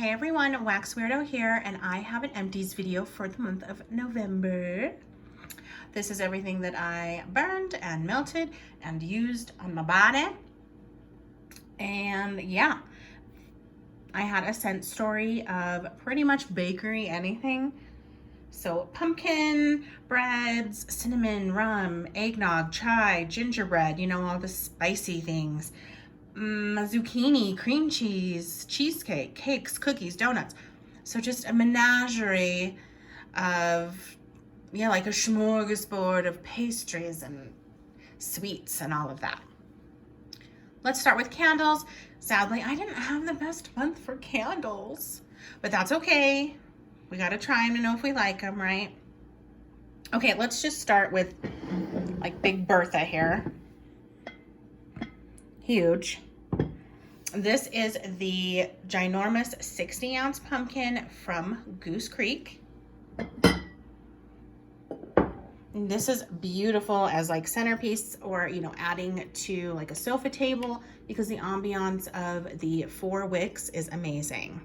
Hey everyone, Wax Weirdo here, and I have an empties video for the month of November. This is everything that I burned and melted and used on my body. And yeah, I had a scent story of pretty much bakery anything. So pumpkin, breads, cinnamon, rum, eggnog, chai, gingerbread, you know, all the spicy things. Zucchini, cream cheese, cheesecake, cakes, cookies, donuts. So just a menagerie of, yeah, like a smorgasbord of pastries and sweets and all of that. Let's start with candles. Sadly, I didn't have the best month for candles, but that's okay. We gotta try them to know if we like them, right? Okay, let's just start with like Big Bertha here. Huge. This is the ginormous 60-ounce pumpkin from Goose Creek. And this is beautiful as like centerpiece, or, you know, adding to like a sofa table, because the ambiance of the 4 wicks is amazing.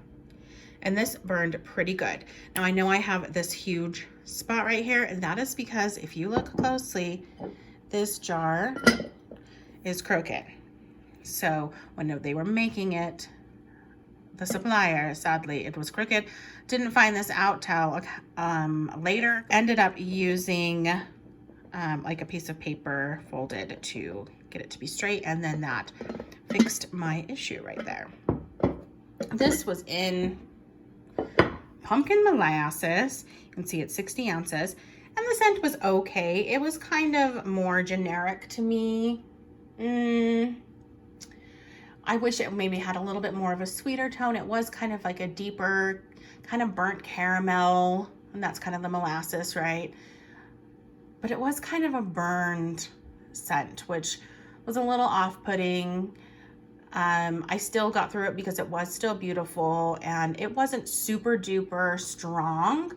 And this burned pretty good. Now I know I have this huge spot right here, and that is because if you look closely, this jar is crooked. So when they were making it, the supplier, sadly, it was crooked. Didn't find this out till later. Ended up using like a piece of paper folded to get it to be straight, and then that fixed my issue right there. This was in pumpkin molasses. You can see it's 60 ounces. And the scent was okay. It was kind of more generic to me. I wish it maybe had a little bit more of a sweeter tone. It was kind of like a deeper, kind of burnt caramel, and that's kind of the molasses, right? But it was kind of a burned scent, which was a little off-putting. I still got through it because it was still beautiful, and it wasn't super duper strong.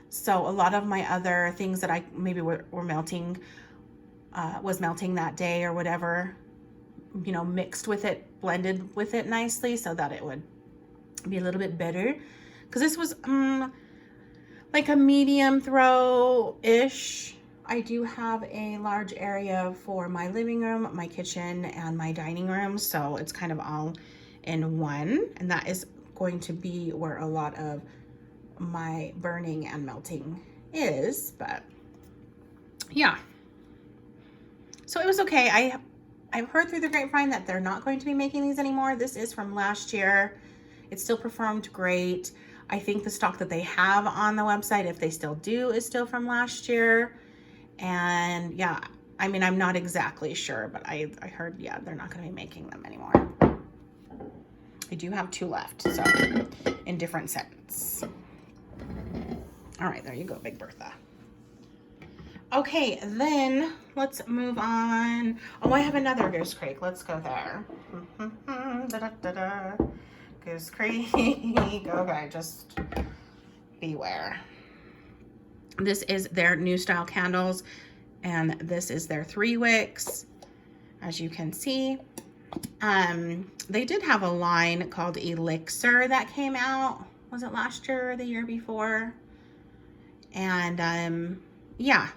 So a lot of my other things that I maybe were melting, was melting that day or whatever, you know, mixed with it, blended with it nicely so that it would be a little bit better. Because this was like a medium throw-ish. I do have a large area for my living room, my kitchen, and my dining room, so it's kind of all in one, and that is going to be where a lot of my burning and melting is. But yeah, so it was okay. I've heard through the grapevine that they're not going to be making these anymore. This is from last year. It still performed great. I think the stock that they have on the website, if they still do, is still from last year. And yeah, I mean, I'm not exactly sure, but I heard, yeah, they're not going to be making them anymore. I do have 2 left, so in different scents. All right, there you go, Big Bertha. Okay, then let's move on. Oh, I have another Goose Creek. Let's go there. Goose Creek. Okay, just beware. This is their new style candles, and this is their 3 wicks, as you can see. They did have a line called Elixir that came out. Was it last year or the year before? And yeah.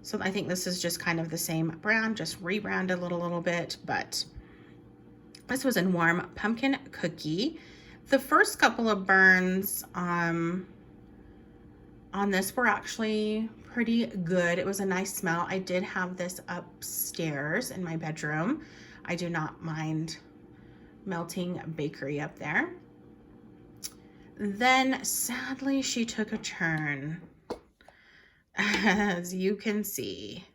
So I think this is just kind of the same brand, just rebranded a little bit, but this was in warm pumpkin cookie. The first couple of burns on this were actually pretty good. It was a nice smell. I did have this upstairs in my bedroom. I do not mind melting bakery up there. Then sadly, she took a turn. As you can see,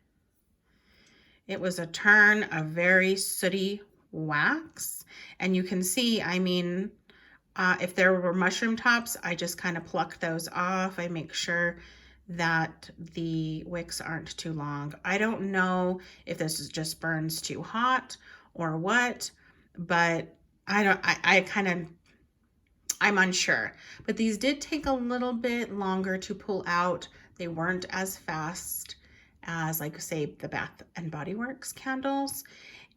it was a turn of very sooty wax. And you can see, I mean, if there were mushroom tops, I just kind of pluck those off. I make sure that the wicks aren't too long. I don't know if this is just burns too hot or what, but I'm unsure. But these did take a little bit longer to pull out. They weren't as fast as, like, say, the Bath and Body Works candles.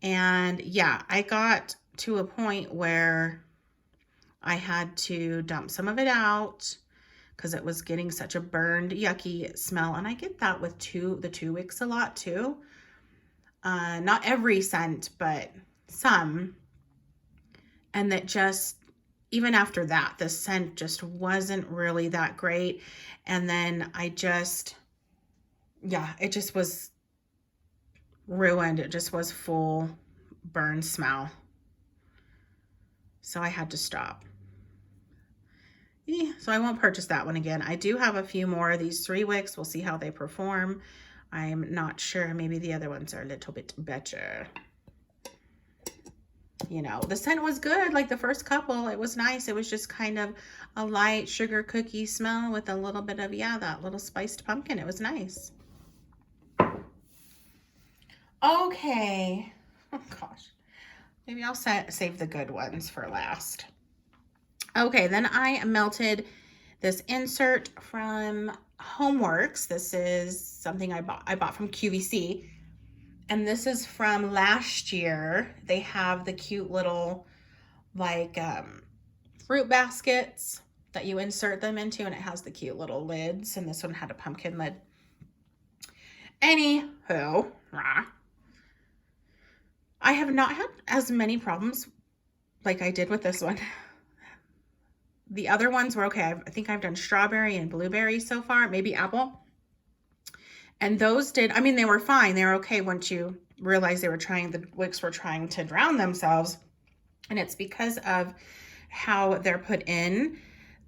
And yeah, I got to a point where I had to dump some of it out because it was getting such a burned, yucky smell. And I get that with the 2 wicks a lot too. Not every scent, but some. And that just, even after that, the scent just wasn't really that great. And then I just, yeah, it just was ruined. It just was full burn smell. So I had to stop. So I won't purchase that one again. I do have a few more of these 3 wicks. We'll see how they perform. I'm not sure. Maybe the other ones are a little bit better. You know, the scent was good. Like the first couple, it was nice. It was just kind of a light sugar cookie smell with a little bit of, yeah, that little spiced pumpkin. It was nice. Okay. Oh gosh. Maybe I'll save the good ones for last. Okay, then I melted this insert from Homeworks. This is something I bought from QVC. And this is from last year. They have the cute little like fruit baskets that you insert them into, and it has the cute little lids, and this one had a pumpkin lid. Anywho, I have not had as many problems like I did with this one. The other ones were okay. I think I've done strawberry and blueberry so far, maybe apple. And those did, I mean, they were fine. They were okay once you realize the wicks were trying to drown themselves. And it's because of how they're put in.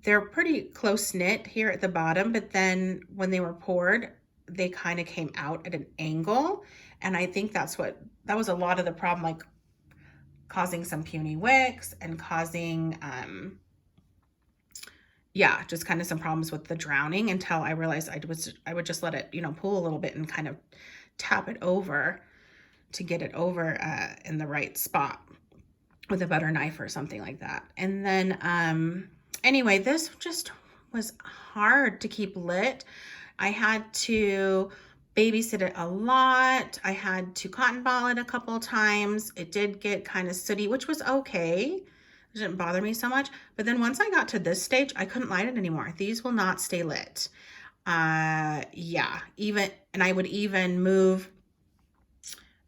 They're pretty close knit here at the bottom, but then when they were poured, they kind of came out at an angle. And I think that was a lot of the problem, like causing some puny wicks and causing, yeah, just kind of some problems with the drowning, until I realized I would just let it, you know, pull a little bit and kind of tap it over to get it over in the right spot with a butter knife or something like that. And then, anyway, this just was hard to keep lit. I had to babysit it a lot. I had to cotton ball it a couple times. It did get kind of sooty, which was okay. It didn't bother me so much. But then once I got to this stage, I couldn't light it anymore. These will not stay lit. Yeah, and I would even move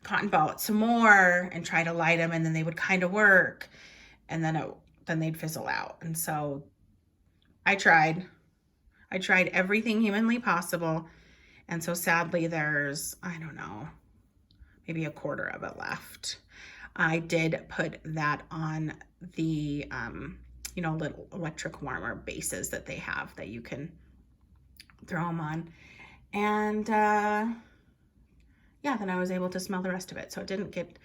cotton ball it some more and try to light them, and then they would kind of work, and then they'd fizzle out. And so I tried everything humanly possible. And so sadly there's, I don't know, maybe a quarter of it left. I did put that on the, you know, little electric warmer bases that they have that you can throw them on. And yeah, then I was able to smell the rest of it. So it didn't get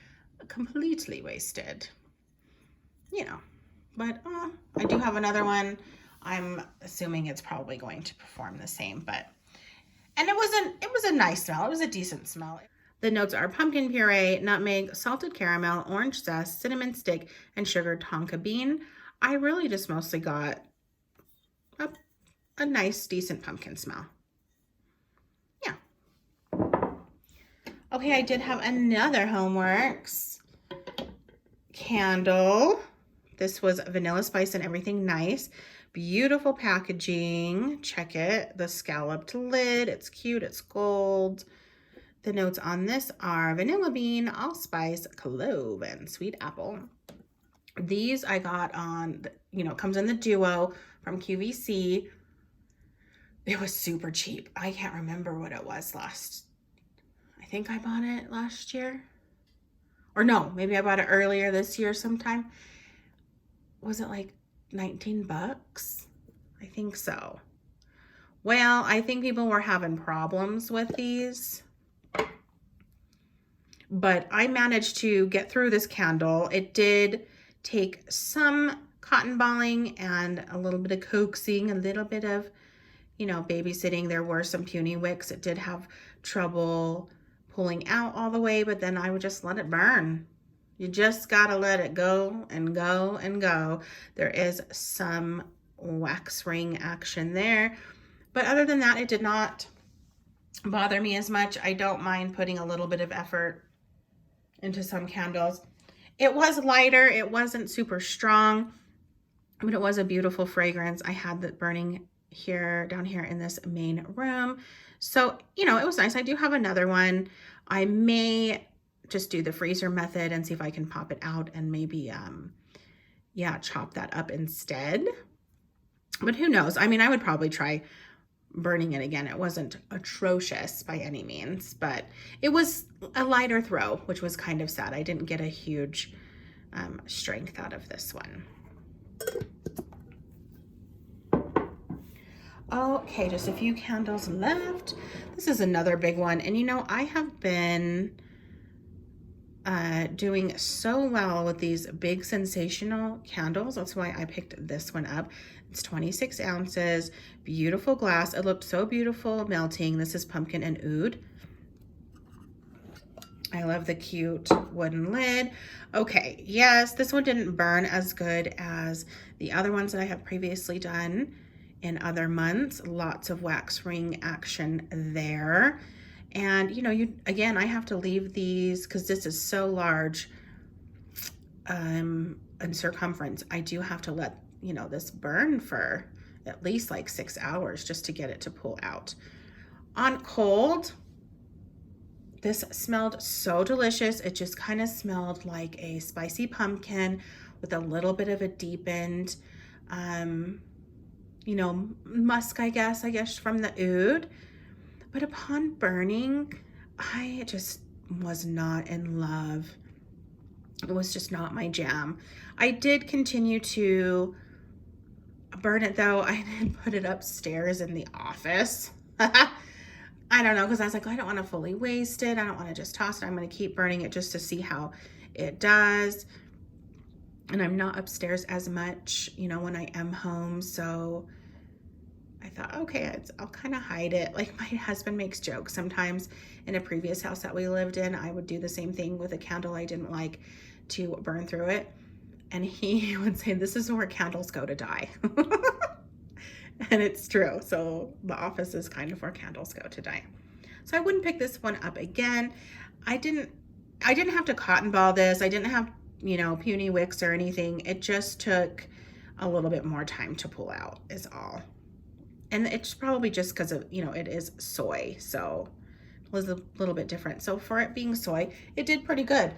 completely wasted, you know, but I do have another one. I'm assuming it's probably going to perform the same, and it was a nice smell. It was a decent smell. The notes are pumpkin puree, nutmeg, salted caramel, orange zest, cinnamon stick, and sugared tonka bean. I really just mostly got a nice, decent pumpkin smell. Yeah. Okay, I did have another Homeworks candle. This was vanilla spice and everything nice. Beautiful packaging. Check it. The scalloped lid. It's cute. It's gold. The notes on this are vanilla bean, allspice, clove, and sweet apple. These I got on, you know, comes in the duo from QVC. It was super cheap. I can't remember what it was I think I bought it last year. Or no, maybe I bought it earlier this year sometime. Was it like 19 bucks? I think so. Well, I think people were having problems with these, but I managed to get through this candle. It did take some cotton balling and a little bit of coaxing, a little bit of, you know, babysitting. There were some puny wicks. It did have trouble pulling out all the way, but then I would just let it burn. You just gotta let it go and go and go. There is some wax ring action there, but other than that, it did not bother me as much. I don't mind putting a little bit of effort into some candles. It was lighter. It wasn't super strong. but it was a beautiful fragrance. I had that burning here, down here in this main room. So, you know, it was nice. I do have another one. I may just do the freezer method and see if I can pop it out and maybe, yeah, chop that up instead. But who knows? I mean, I would probably try burning it again. It wasn't atrocious by any means, but it was a lighter throw, which was kind of sad. I didn't get a huge strength out of this one. Okay, just a few candles left. This is another big one. And you know, I have been doing so well with these big sensational candles. That's why I picked this one up. It's 26 ounces, beautiful glass. It looked so beautiful melting. This is pumpkin and oud. I love the cute wooden lid. Okay, yes, this one didn't burn as good as the other ones that I have previously done in other months. Lots of wax ring action there. And you know, again, I have to leave these because this is so large in circumference. I do have to let, you know, this burn for at least like 6 hours just to get it to pull out. On cold, this smelled so delicious. It just kind of smelled like a spicy pumpkin with a little bit of a deepened, you know, musk, I guess from the oud. But upon burning, I just was not in love. It was just not my jam. I did continue to burn it though. I did put it upstairs in the office. I don't know, because I was like, I don't want to fully waste it. I don't want to just toss it. I'm going to keep burning it just to see how it does. And I'm not upstairs as much, you know, when I am home. So I thought, okay, I'll kind of hide it. Like my husband makes jokes sometimes. In a previous house that we lived in, I would do the same thing with a candle I didn't like to burn through it. And he would say, this is where candles go to die. And it's true. So the office is kind of where candles go to die. So I wouldn't pick this one up again. I didn't have to cotton ball this. I didn't have, you know, puny wicks or anything. It just took a little bit more time to pull out is all. And it's probably just because of, you know, it is soy. So it was a little bit different. So for it being soy, it did pretty good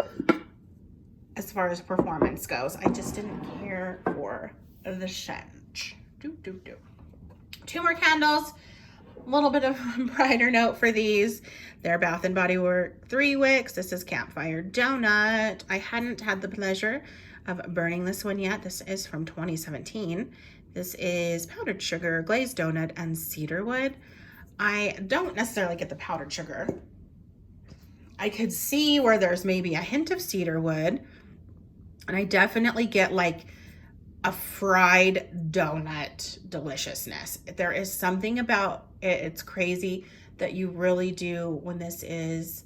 as far as performance goes. I just didn't care for the scent. Two more candles, a little bit of a brighter note for these. They're Bath & Body Works 3 wicks. This is Campfire Donut. I hadn't had the pleasure of burning this one yet. This is from 2017. This is powdered sugar, glazed donut, and cedarwood. I don't necessarily get the powdered sugar. I could see where there's maybe a hint of cedarwood, and I definitely get like a fried donut deliciousness. There is something about it, it's crazy, that you really do, when this is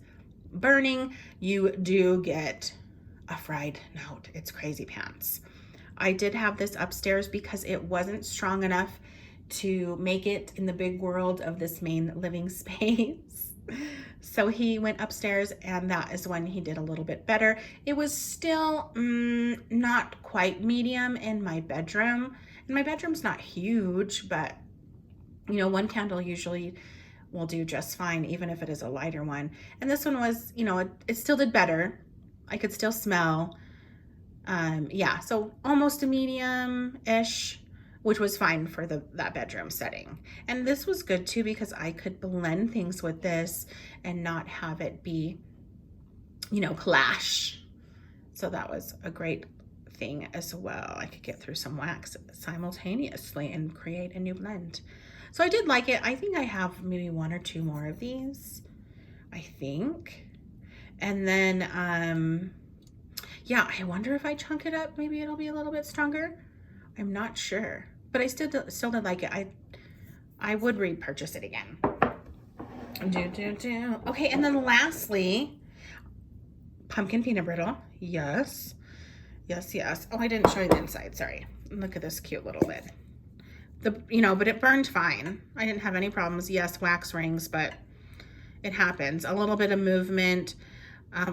burning, you do get a fried note. It's crazy pants. I did have this upstairs because it wasn't strong enough to make it in the big world of this main living space. So he went upstairs, and that is when he did a little bit better. It was still not quite medium in my bedroom. And my bedroom's not huge, but you know, one candle usually will do just fine, even if it is a lighter one. And this one was, you know, it still did better. I could still smell. Yeah, so almost a medium-ish, which was fine for that bedroom setting. And this was good too, because I could blend things with this and not have it be, you know, clash. So that was a great thing as well. I could get through some wax simultaneously and create a new blend. So I did like it. I think I have maybe 1 or 2 more of these, I think. And then, yeah, I wonder if I chunk it up, maybe it'll be a little bit stronger. I'm not sure, but I still did like it. I would repurchase it again. Okay, and then lastly, pumpkin peanut brittle. Yes. Oh, I didn't show you the inside. Sorry. Look at this cute little lid. You know, but it burned fine. I didn't have any problems. Yes, wax rings, but it happens. A little bit of movement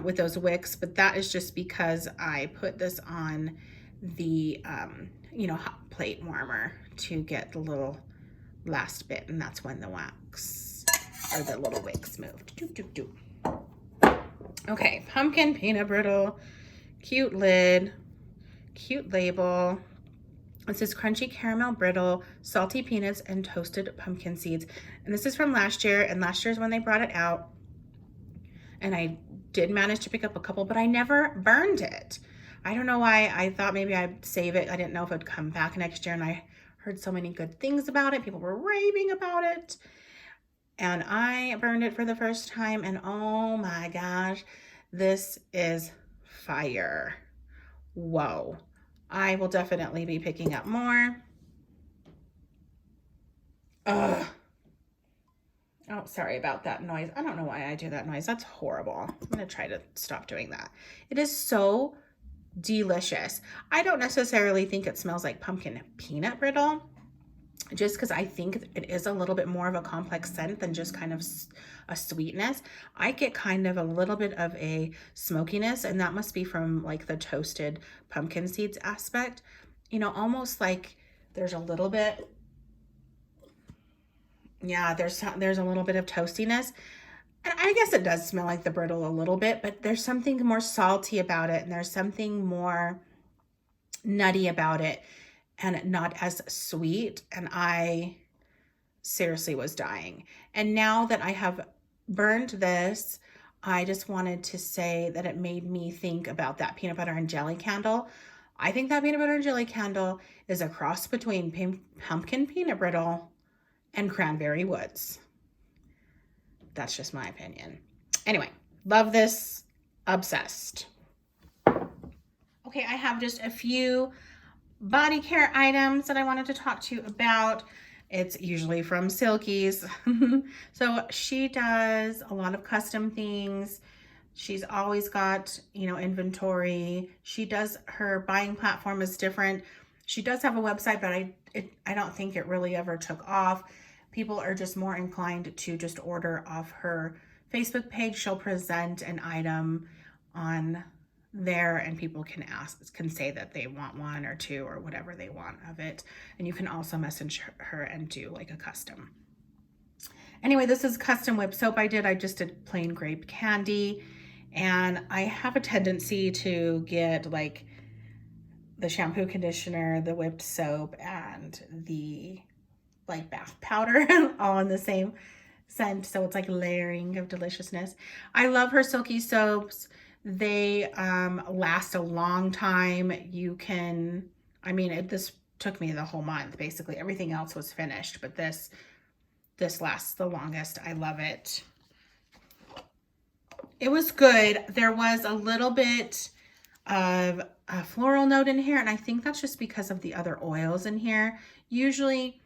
with those wicks, but that is just because I put this on the you know, hot plate warmer to get the little last bit, and that's when the wax or the little wicks moved. Doop, doop, doop. Okay, pumpkin peanut brittle, cute lid, cute label. It says crunchy caramel brittle, salty peanuts, and toasted pumpkin seeds. And this is from last year, and last year's when they brought it out. And I did manage to pick up a couple, but I never burned it. I don't know why. I thought maybe I'd save it. I didn't know if it'd come back next year, and I heard so many good things about it. People were raving about it. And I burned it for the first time, and oh my gosh, this is fire. Whoa. I will definitely be picking up more. Ugh. Oh, sorry about that noise. I don't know why I do that noise. That's horrible. I'm going to try to stop doing that. It is so delicious. I don't necessarily think it smells like pumpkin peanut brittle, just because I think it is a little bit more of a complex scent than just kind of a sweetness. I get kind of a little bit of a smokiness, and that must be from like the toasted pumpkin seeds aspect. You know, almost like there's a little bit, yeah, there's a little bit of toastiness. And I guess it does smell like the brittle a little bit, but there's something more salty about it, and there's something more nutty about it, and not as sweet. And I seriously was dying. And now that I have burned this, I just wanted to say that it made me think about that peanut butter and jelly candle. I think that peanut butter and jelly candle is a cross between pumpkin peanut brittle and cranberry woods. That's just my opinion. Anyway, love this. Obsessed. Okay, I have just a few body care items that I wanted to talk to you about. It's usually from Silky's. So she does a lot of custom things. She's always got, you know, inventory. She does, her buying platform is different. She does have a website, but I don't think it really ever took off. People are just more inclined to just order off her Facebook page. She'll present an item on there, and people can say that they want one or two or whatever they want of it. And you can also message her and do like a custom. Anyway, this is custom whipped soap I just did plain grape candy. And I have a tendency to get like the shampoo, conditioner, the whipped soap, and the like bath powder all in the same scent. So it's like layering of deliciousness. I love her Silky soaps. They last a long time. You can, I mean, this took me the whole month. Basically, everything else was finished, but this lasts the longest. I love it. It was good. There was a little bit of a floral note in here, and I think that's just because of the other oils in here. Usually,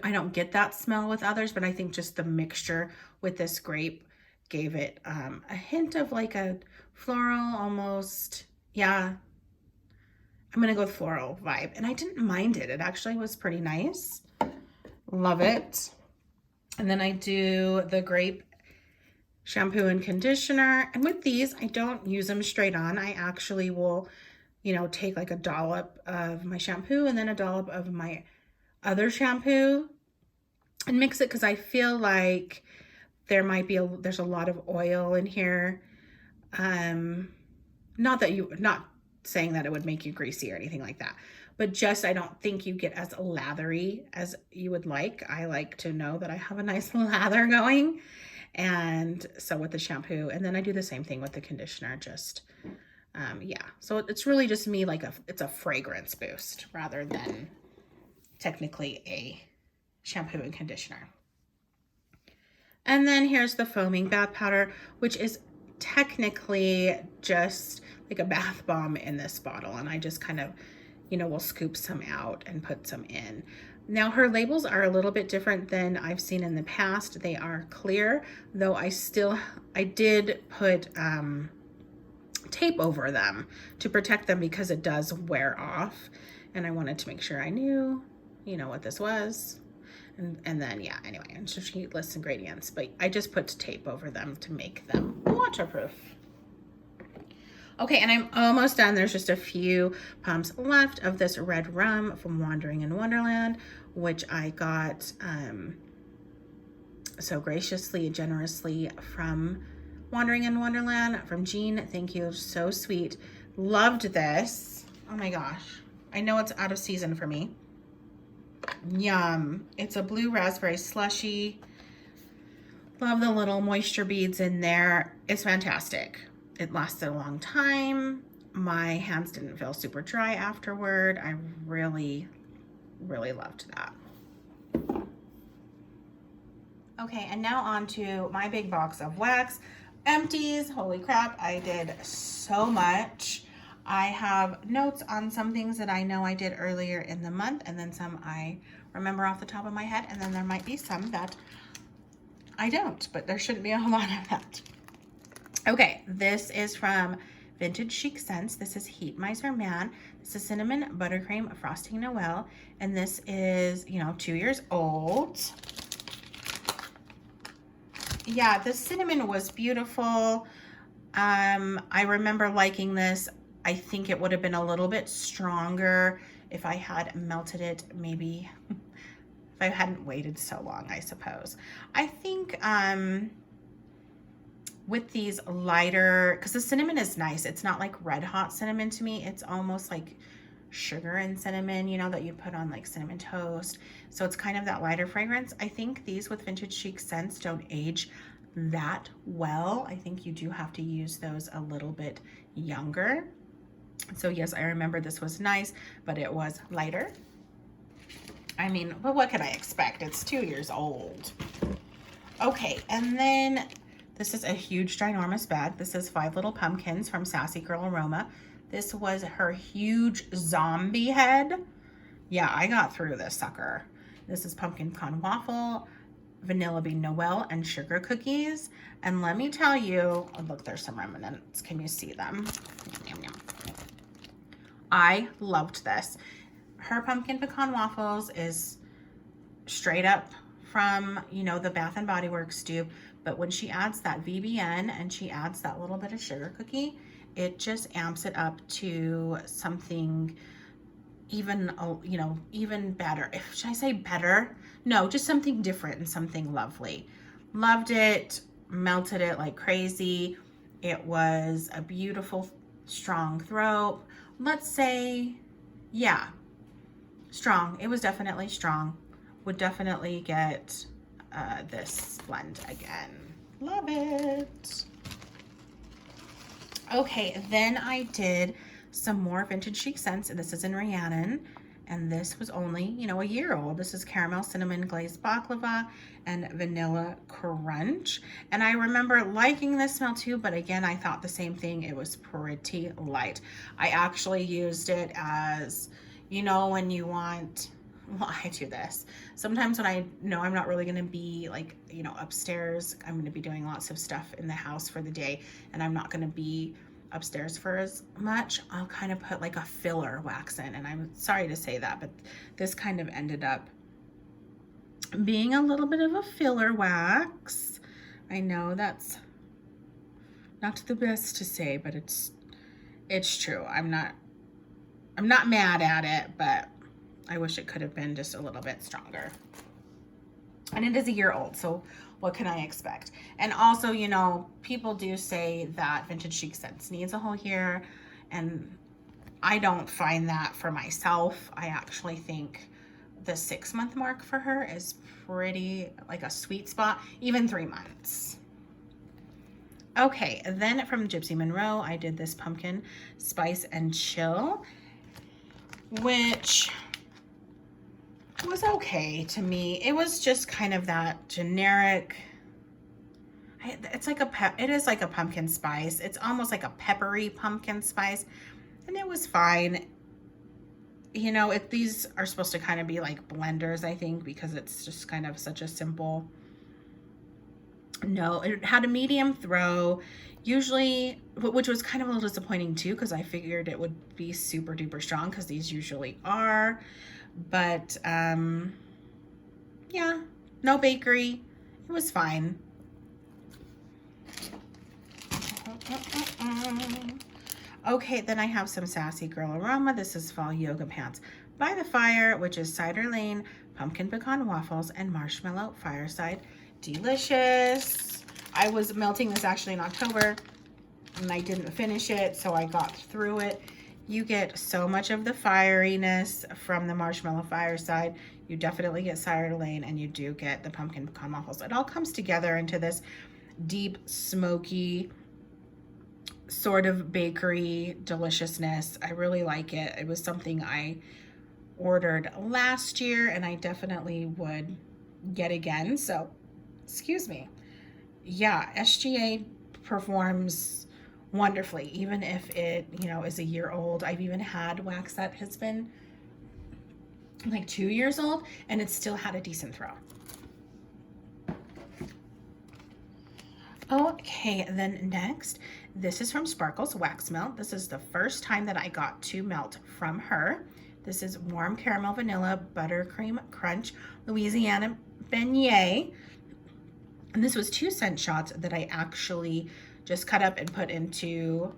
I don't get that smell with others, but I think just the mixture with this grape gave it a hint of like a floral almost. Yeah, I'm gonna go with floral vibe, and I didn't mind it. It actually was pretty nice. Love it. And then I do the grape shampoo and conditioner, and with these I don't use them straight on. I actually will, you know, take like a dollop of my shampoo and then a dollop of my other shampoo and mix it, because I feel like there might be there's a lot of oil in here. Not saying that it would make you greasy or anything like that, but just I don't think you get as lathery as you would like. I like to know that I have a nice lather going. And so with the shampoo, and then I do the same thing with the conditioner, just yeah, so it's really just me like it's a fragrance boost rather than technically a shampoo and conditioner. And then here's the foaming bath powder, which is technically just like a bath bomb in this bottle. And I just kind of, you know, will scoop some out and put some in. Now her labels are a little bit different than I've seen in the past. They are clear, though I did put tape over them to protect them because it does wear off. And I wanted to make sure I knew, you know, what this was. And then, yeah, anyway, and so she lists ingredients, but I just put tape over them to make them waterproof. Okay, and I'm almost done. There's just a few pumps left of this red rum from Wandering in Wonderland, which I got so graciously, generously from Wandering in Wonderland, from Jean. Thank you, so sweet. Loved this. Oh my gosh. I know it's out of season for me. Yum. It's a blue raspberry slushy. Love the little moisture beads in there. It's fantastic. It lasted a long time. My hands didn't feel super dry afterward. I really, really loved that. Okay, and now on to my big box of wax. Empties. Holy crap, I did so much. I have notes on some things that I know I did earlier in the month, and then some I remember off the top of my head, and then there might be some that I don't, but there shouldn't be a lot of that. Okay, this is from Vintage Chic Scents. This is Heat Miser Man. This is Cinnamon Buttercream Frosting Noel, and this is, 2 years old. Yeah, the cinnamon was beautiful. I remember liking this. I think it would have been a little bit stronger if I had melted it, maybe if I hadn't waited so long, I suppose. I think with these lighter, because the cinnamon is nice. It's not like red hot cinnamon to me. It's almost like sugar and cinnamon, that you put on like cinnamon toast. So it's kind of that lighter fragrance. I think these with Vintage Chic Scents don't age that well. I think you do have to use those a little bit younger. So yes, I remember this was nice, but it was lighter. I mean, but what could I expect? It's 2 years old. Okay, and then this is a huge, ginormous bag. This is 5 Little Pumpkins from Sassy Girl Aroma. This was her huge zombie head. Yeah, I got through this sucker. This is pumpkin pecan waffle, vanilla bean Noel, and sugar cookies. And let me tell you, oh, look, there's some remnants. Can you see them? Yum, yum. I loved this. Her pumpkin pecan waffles is straight up from, the Bath and Body Works dupe. But when she adds that VBN and she adds that little bit of sugar cookie, it just amps it up to something even, even better. Should I say better? No, just something different and something lovely. Loved it, melted it like crazy. It was a beautiful, strong throat. Let's say, yeah, strong. It was definitely strong. Would definitely get this blend again. Love it. Okay, then I did some more Vintage Chic Scents, and this is in Rhiannon, and this was only, a year old. This is Caramel Cinnamon Glazed Baklava and Vanilla Crunch, and I remember liking this smell too, but again, I thought the same thing. It was pretty light. I actually used it as, when you want, well, I do this. Sometimes when I know I'm not really going to be like, upstairs, I'm going to be doing lots of stuff in the house for the day, and I'm not going to be upstairs for as much, I'll kind of put like a filler wax in. And I'm sorry to say that, but this kind of ended up being a little bit of a filler wax. I know that's not the best to say, but it's true. I'm not mad at it, but I wish it could have been just a little bit stronger. And it is a year old, so what can I expect? And also, people do say that Vintage Chic Scents needs a whole year, and I don't find that for myself. I actually think the 6-month mark for her is pretty like a sweet spot, even 3 months. Okay, then from Gypsy Monroe, I did this Pumpkin Spice and Chill, which was okay to me. It was just kind of that generic, it's like it is like a pumpkin spice. It's almost like a peppery pumpkin spice, and it was fine. These are supposed to kind of be like blenders, I think, because it's just kind of such a simple. No, it had a medium throw, usually, which was kind of a little disappointing too, because I figured it would be super duper strong, because these usually are. But yeah, no bakery. It was fine. Okay, then I have some Sassy Girl Aroma. This is Fall Yoga Pants by the Fire, which is Cider Lane, Pumpkin Pecan Waffles, and Marshmallow Fireside. Delicious. I was melting this actually in October, and I didn't finish it, so I got through it. You get so much of the fieriness from the Marshmallow Fireside. You definitely get Cider Lane, and you do get the Pumpkin Pecan Waffles. It all comes together into this deep, smoky, sort of bakery deliciousness. I really like it. It was something I ordered last year, and I definitely would get again. So, excuse me. Yeah, SGA performs wonderfully, even if it, is a year old. I've even had wax that has been like 2 years old, and it's still had a decent throw. Okay, then next, this is from Sparkles Wax Melt. This is the first time that I got to melt from her. This is Warm Caramel Vanilla Buttercream Crunch Louisiana Beignet. And this was 2 scent shots that I actually just cut up and put into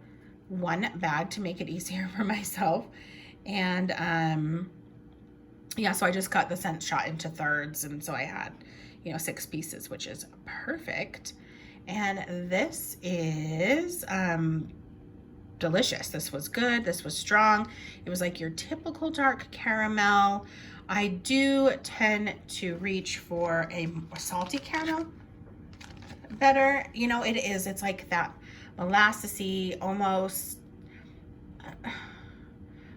one bag to make it easier for myself. And yeah, so I just cut the scent shot into thirds, and so I had 6 pieces, which is perfect. And this is delicious. This was good. This was strong. It was like your typical dark caramel. I do tend to reach for a salty caramel better. It is. It's like that molassesy, almost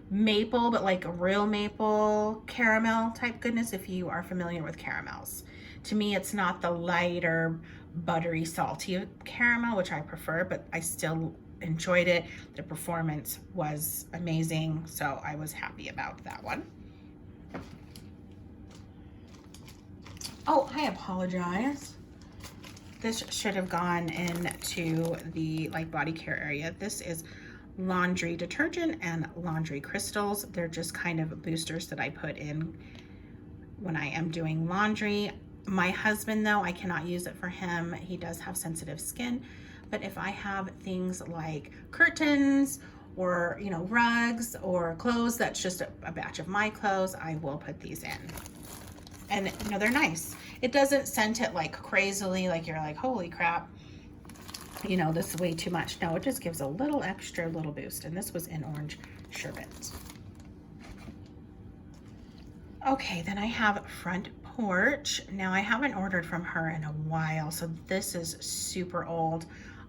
maple, but like a real maple caramel type goodness, if you are familiar with caramels. To me, it's not the lighter, buttery, salty caramel, which I prefer, but I still enjoyed it. The performance was amazing, so I was happy about that one. Oh, I apologize. This should have gone into the body care area. This is laundry detergent and laundry crystals. They're just kind of boosters that I put in when I am doing laundry. My husband, though, I cannot use it for him. He does have sensitive skin. But if I have things like curtains or, rugs or clothes, that's just a batch of my clothes, I will put these in. And, they're nice. It doesn't scent it like crazily, like you're like, holy crap, this is way too much. No, it just gives a little extra little boost. And this was in Orange Sherbet. Okay, then I have Front Porch. Now, I haven't ordered from her in a while, so this is super old.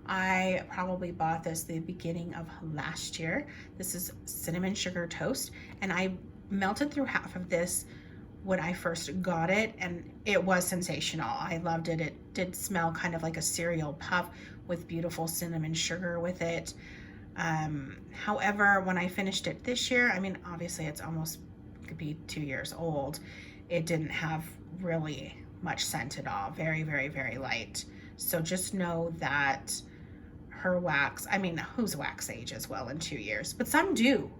I probably bought this the beginning of last year. This is Cinnamon Sugar Toast, and I melted through half of this when I first got it, and it was sensational. I loved it. It did smell kind of like a cereal puff with beautiful cinnamon sugar with it. However, when I finished it this year, obviously it's almost could be 2 years old. It didn't have really much scent at all. Very, very, very light. So just know that her wax, whose wax ages well in 2 years, but some do.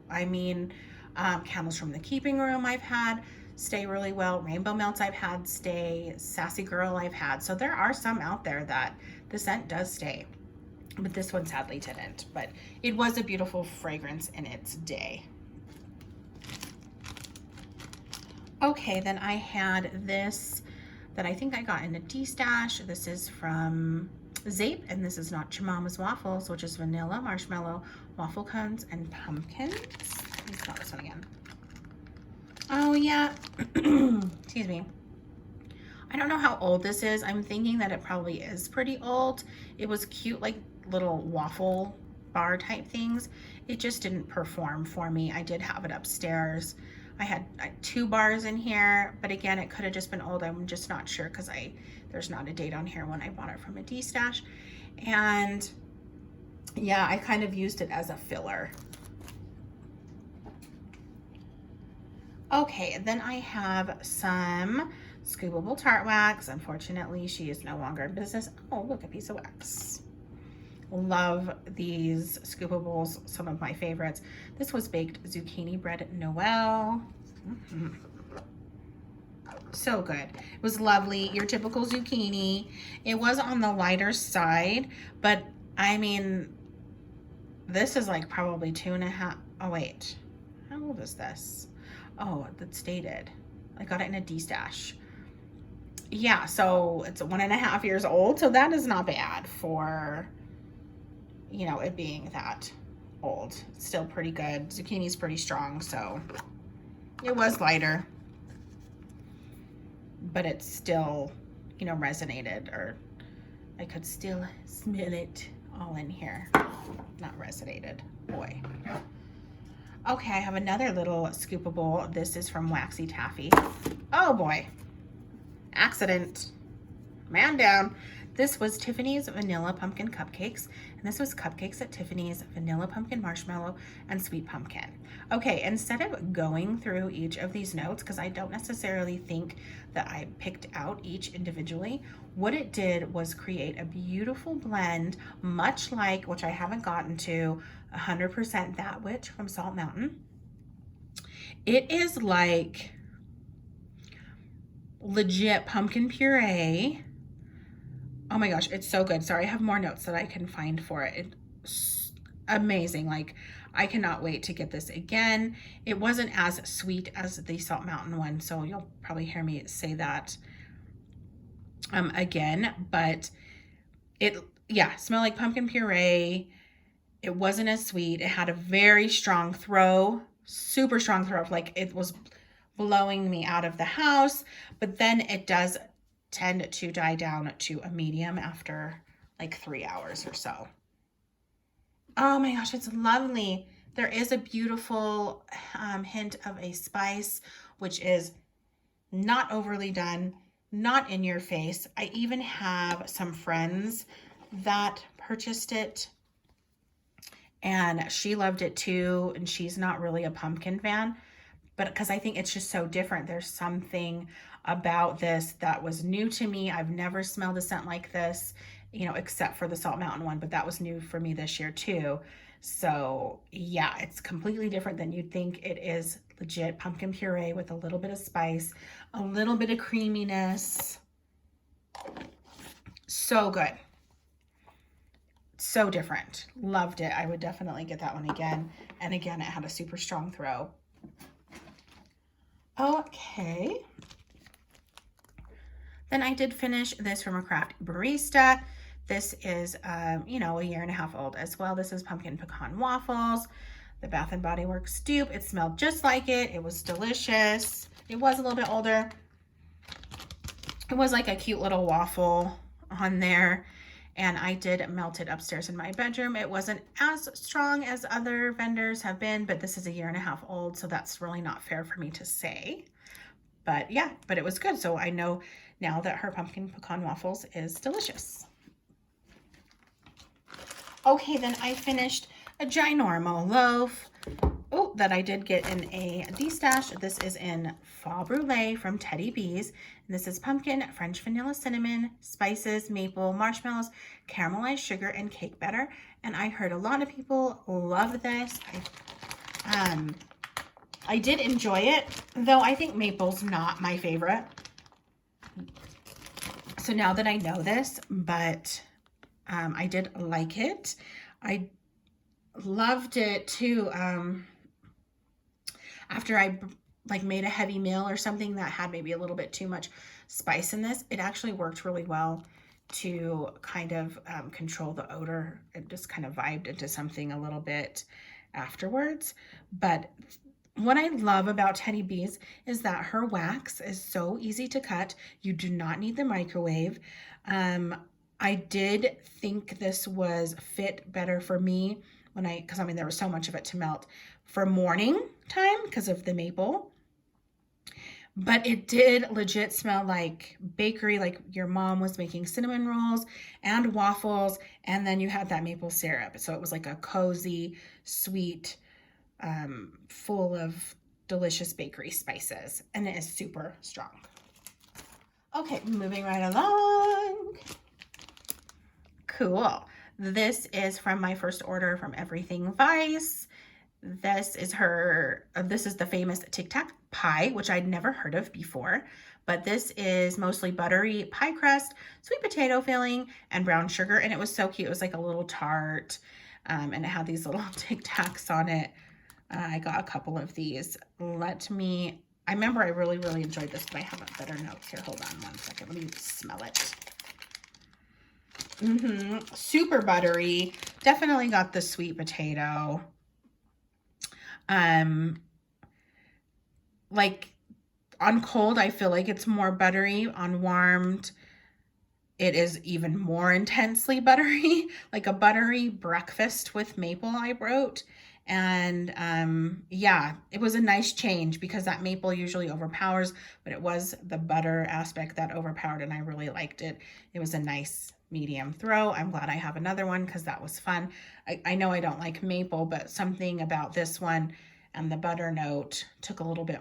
Candles from the Keeping Room I've had stay really well. Rainbow Melts I've had stay. Sassy Girl I've had. So there are some out there that the scent does stay, but this one sadly didn't. But it was a beautiful fragrance in its day. Okay, then I had this that I think I got in a D-stash. This is from Zape, and this is Not Your Mama's Waffles, which is vanilla, marshmallow, waffle cones, and pumpkins. Let me smell this one again. Oh, yeah. Excuse me. I don't know how old this is. I'm thinking that it probably is pretty old. It was cute, like little waffle bar type things. It just didn't perform for me. I did have it upstairs. I had 2 bars in here, but again, it could have just been old. I'm just not sure because there's not a date on here when I bought it from a D-stash. And yeah, I kind of used it as a filler. Okay, then I have some scoopable tart wax. Unfortunately, she is no longer in business. Oh, look, a piece of wax. Love these scoopables, some of my favorites. This was baked zucchini bread Noel. So good. It was lovely. Your typical zucchini. It was on the lighter side, but This is like probably 2.5. Oh, wait. How old is this? Oh, that's dated. I got it in a D-stash. Yeah, so it's 1.5 years old. So that is not bad for, it being that old. It's still pretty good. Zucchini's pretty strong, so it was lighter, but it still, resonated, or I could still smell it all in here. Not resonated, boy. Okay, I have another little scoopable. This is from Waxy Taffy. Oh boy, accident, man down. This was Tiffany's Vanilla Pumpkin Cupcakes, and this was Cupcakes at Tiffany's Vanilla Pumpkin Marshmallow and Sweet Pumpkin. Okay, instead of going through each of these notes, because I don't necessarily think that I picked out each individually, what it did was create a beautiful blend, much like, which I haven't gotten to, 100% That Witch from Salt Mountain. It is like legit pumpkin puree. Oh my gosh, it's so good. Sorry, I have more notes that I can find for it. It's amazing. Like, I cannot wait to get this again. It wasn't as sweet as the Salt Mountain one, so you'll probably hear me say that again, but it, yeah, smelled like pumpkin puree. It wasn't as sweet. It had a very strong throw, super strong throw, like it was blowing me out of the house, but then it does tend to die down to a medium after like 3 hours or so. Oh my gosh, it's lovely. There is a beautiful hint of a spice, which is not overly done, not in your face. I even have some friends that purchased it and she loved it too, and she's not really a pumpkin fan, but because I think it's just so different. There's something about this that was new to me. I've never smelled a scent like this, except for the Salt Mountain one, but that was new for me this year too. So yeah, it's completely different than you'd think. It is legit pumpkin puree with a little bit of spice, a little bit of creaminess. So good. So different. Loved it. I would definitely get that one again. And again, it had a super strong throw. Okay. Then I did finish this from a Craft Barista. This is, a 1.5 years old as well. This is Pumpkin Pecan Waffles, the Bath & Body Works dupe. It smelled just like it. It was delicious. It was a little bit older. It was like a cute little waffle on there. And I did melt it upstairs in my bedroom. It wasn't as strong as other vendors have been, but this is a 1.5 years old, so that's really not fair for me to say. But yeah, but it was good. So I know now that her pumpkin pecan waffles is delicious. Okay, then I finished a ginormo loaf. Oh, that I did get in a D-stash. This is in Fall Brulee from Teddy Bees. And this is pumpkin, French vanilla cinnamon, spices, maple, marshmallows, caramelized sugar, and cake batter. And I heard a lot of people love this. I did enjoy it, though I think maple's not my favorite. So now that I know this, but I did like it. I loved it too. After I made a heavy meal or something that had maybe a little bit too much spice in this, it actually worked really well to kind of control the odor. It just kind of vibed into something a little bit afterwards. But what I love about Teddy Bees is that her wax is so easy to cut. You do not need the microwave. I did think this was fit better for me because there was so much of it to melt for morning time because of the maple. But it did legit smell like bakery, like your mom was making cinnamon rolls and waffles, and then you had that maple syrup. So it was like a cozy, sweet, full of delicious bakery spices, and it is super strong. Okay, moving right along. Cool. This is from my first order from Everything Vice. This is the famous Tic Tac pie, which I'd never heard of before, but this is mostly buttery pie crust, sweet potato filling, and brown sugar, and it was so cute. It was like a little tart. And it had these little Tic Tacs on it. I got a couple of these. I remember I really, really enjoyed this, but I have a better note here. Hold on one second. Let me smell it. Super buttery. Definitely got the sweet potato. Like on cold, I feel like it's more buttery. On warmed, it is even more intensely buttery, like a buttery breakfast with maple I wrote. And yeah, it was a nice change because that maple usually overpowers, but it was the butter aspect that overpowered and I really liked it. It was a nice medium throw. I'm glad I have another one because that was fun. I know I don't like maple, but something about this one and the butter note took a little bit,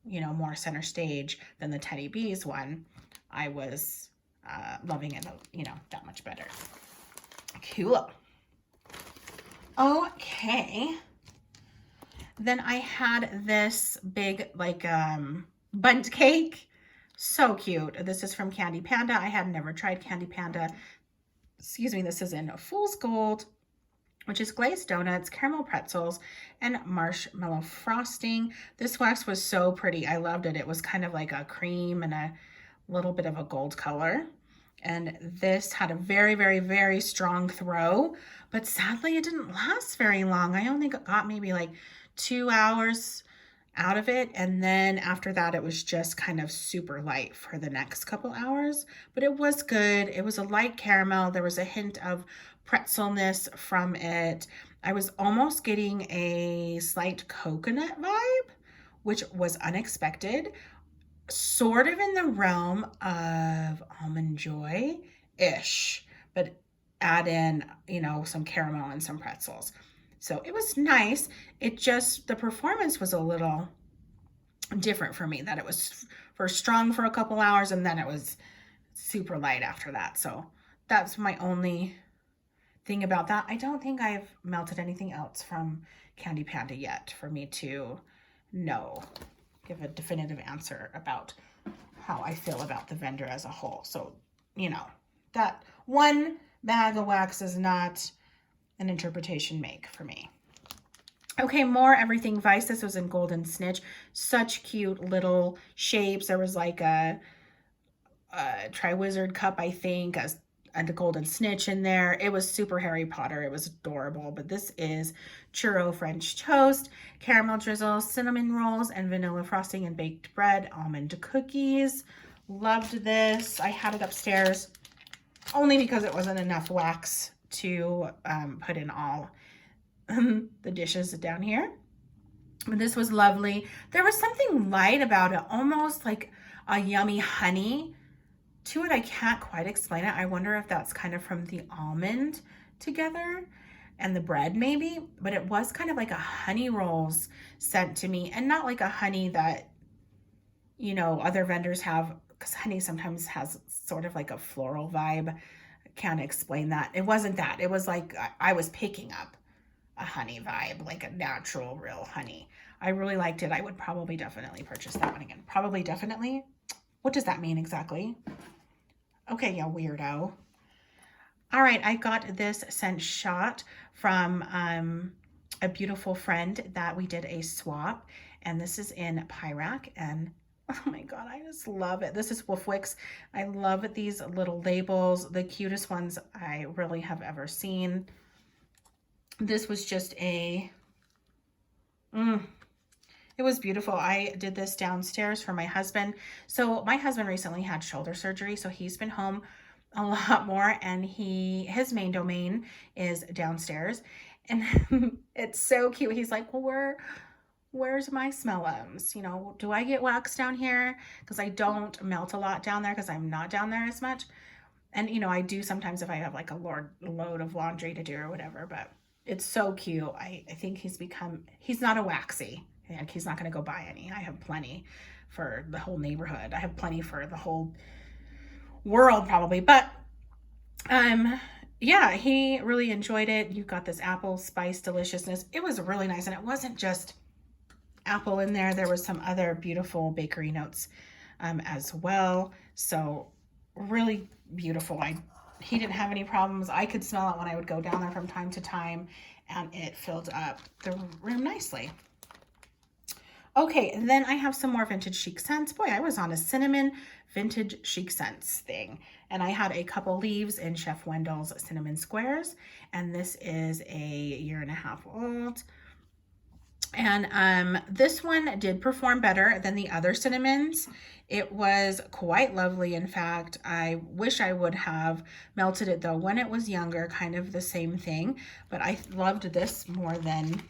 more center stage than the Teddy Bees one. I was loving it, that much better. Cool. Okay. Then I had this big, bundt cake. So cute. This is from Candy Panda. I had never tried Candy Panda. Excuse me. This is in Fool's Gold, which is glazed donuts, caramel pretzels, and marshmallow frosting. This wax was so pretty. I loved it. It was kind of like a cream and a little bit of a gold color. And this had a very, very, very strong throw, but sadly it didn't last very long. I only got maybe like 2 hours out of it. And then after that, it was just kind of super light for the next couple hours, but it was good. It was a light caramel. There was a hint of pretzelness from it. I was almost getting a slight coconut vibe, which was unexpected. Sort of in the realm of Almond Joy-ish, but add in, some caramel and some pretzels. So it was nice. The performance was a little different for me, that it was strong for a couple hours and then it was super light after that. So that's my only thing about that. I don't think I've melted anything else from Candy Panda yet for me to give a definitive answer about how I feel about the vendor as a whole. So, that one bag of wax is not an interpretation make for me. Okay, more Everything Vice. This was in Golden Snitch. Such cute little shapes. There was like a Triwizard cup, I think, and the Golden Snitch in there. It was super Harry Potter. It was adorable. But this is churro French toast, caramel drizzle, cinnamon rolls, and vanilla frosting and baked bread, almond cookies. Loved this. I had it upstairs only because it wasn't enough wax to put in all the dishes down here. But this was lovely. There was something light about it, almost like a yummy honey to it. I can't quite explain it. I wonder if that's kind of from the almond together and the bread maybe, but it was kind of like a honey rolls scent to me, and not like a honey that, other vendors have, because honey sometimes has sort of like a floral vibe. I can't explain that. It wasn't that. It was like I was picking up a honey vibe, like a natural, real honey. I really liked it. I would probably definitely purchase that one again. Probably definitely. What does that mean exactly? Okay, yeah, weirdo. All right, I got this scent shot from a beautiful friend that we did a swap, and this is in Pyrac, and oh my God, I just love it. This is Wolfwicks. I love these little labels, the cutest ones I really have ever seen. This was just it was beautiful. I did this downstairs for my husband. So my husband recently had shoulder surgery, so he's been home a lot more, and his main domain is downstairs. And it's so cute. He's like, well, where's my smellums? Do I get wax down here? Because I don't melt a lot down there because I'm not down there as much. And, I do sometimes if I have like a load of laundry to do or whatever, but it's so cute. I think he's not a waxy. And he's not going to go buy any. I have plenty for the whole neighborhood. I have plenty for the whole world probably. But yeah, he really enjoyed it. You've got this apple spice deliciousness. It was really nice. And it wasn't just apple in there. There was some other beautiful bakery notes as well. So really beautiful. I he didn't have any problems. I could smell it when I would go down there from time to time, and it filled up the room nicely. Okay, and then I have some more vintage chic scents. Boy, I was on a cinnamon vintage chic scents thing. And I had a couple leaves in Chef Wendell's Cinnamon Squares. And this is a 1.5 years old. And this one did perform better than the other cinnamons. It was quite lovely. In fact, I wish I would have melted it though when it was younger, kind of the same thing. But I loved this more than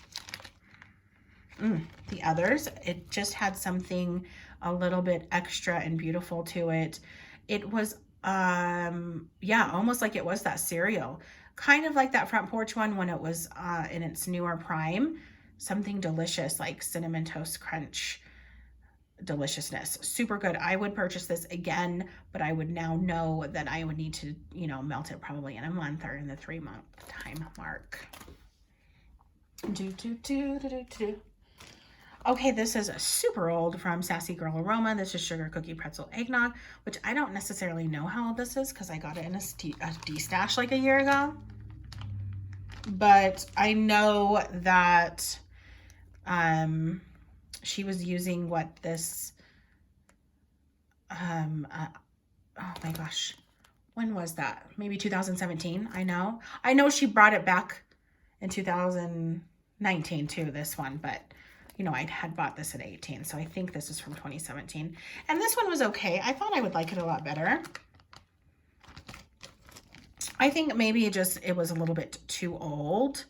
the others. It just had something a little bit extra and beautiful to it. It was, yeah, almost like it was that cereal. Kind of like that front porch one when it was in its newer prime. Something delicious like Cinnamon Toast Crunch deliciousness. Super good. I would purchase this again, but I would now know that I would need to, you know, melt it probably in a month or in the 3-month time mark. Okay, this is super old from Sassy Girl Aroma. This is Sugar Cookie Pretzel Eggnog, which I don't necessarily know how old this is because I got it in a D-stash like a year ago. But I know that she was using what this, oh my gosh, when was that? Maybe 2017, I know she brought it back in 2019 too, this one, but you know, I had bought this at 18, so I think this is from 2017. And this one was okay. I thought I would like it a lot better. I think maybe it was a little bit too old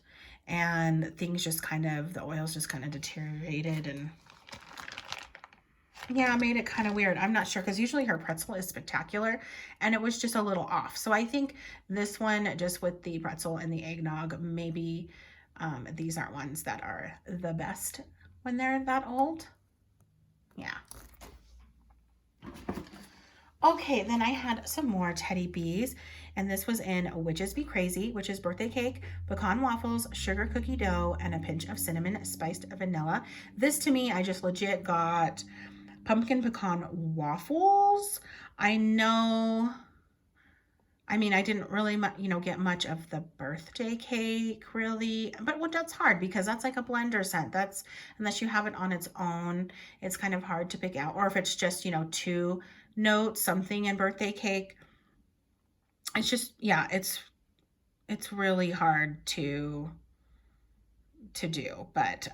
and things just kind of, the oils just kind of deteriorated and yeah, made it kind of weird. I'm not sure because usually her pretzel is spectacular and it was just a little off. So I think this one, just with the pretzel and the eggnog, maybe these aren't ones that are the best when they're that old. Yeah. Okay, then I had some more Teddy Bees, and this was in Witches Be Crazy, which is birthday cake, pecan waffles, sugar cookie dough, and a pinch of cinnamon spiced vanilla. This to me, I just legit got pumpkin pecan waffles. I know, I mean, I didn't really, you know, get much of the birthday cake really, but well, that's hard because that's like a blender scent. That's, unless you have it on its own, it's kind of hard to pick out. Or if it's just, you know, 2 notes, something in birthday cake. It's just, yeah, it's really hard to do, but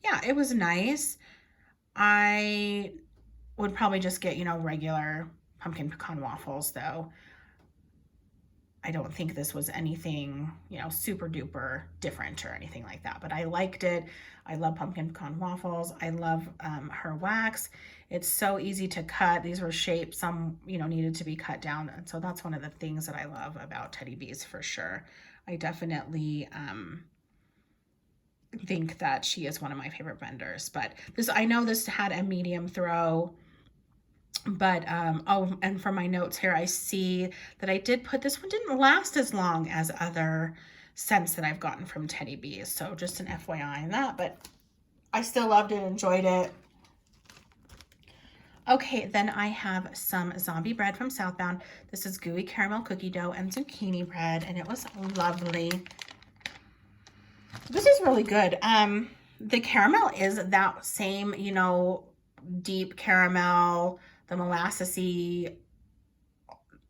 yeah, it was nice. I would probably just get, you know, regular pumpkin pecan waffles though. I don't think this was anything, you know, super duper different or anything like that, but I liked it. I love pumpkin pecan waffles. I love her wax. It's so easy to cut. These were shaped, some, you know, needed to be cut down. And so that's one of the things that I love about Teddy Bees for sure. I definitely think that she is one of my favorite vendors, but this, I know this had a medium throw. But, oh, and from my notes here, I see that I did put, this one didn't last as long as other scents that I've gotten from Teddy Bees. So just an FYI on that, but I still loved it, enjoyed it. Okay, then I have some zombie bread from Southbound. This is gooey caramel cookie dough and zucchini bread, and it was lovely. This is really good. The caramel is that same, you know, deep caramel, the molassesy,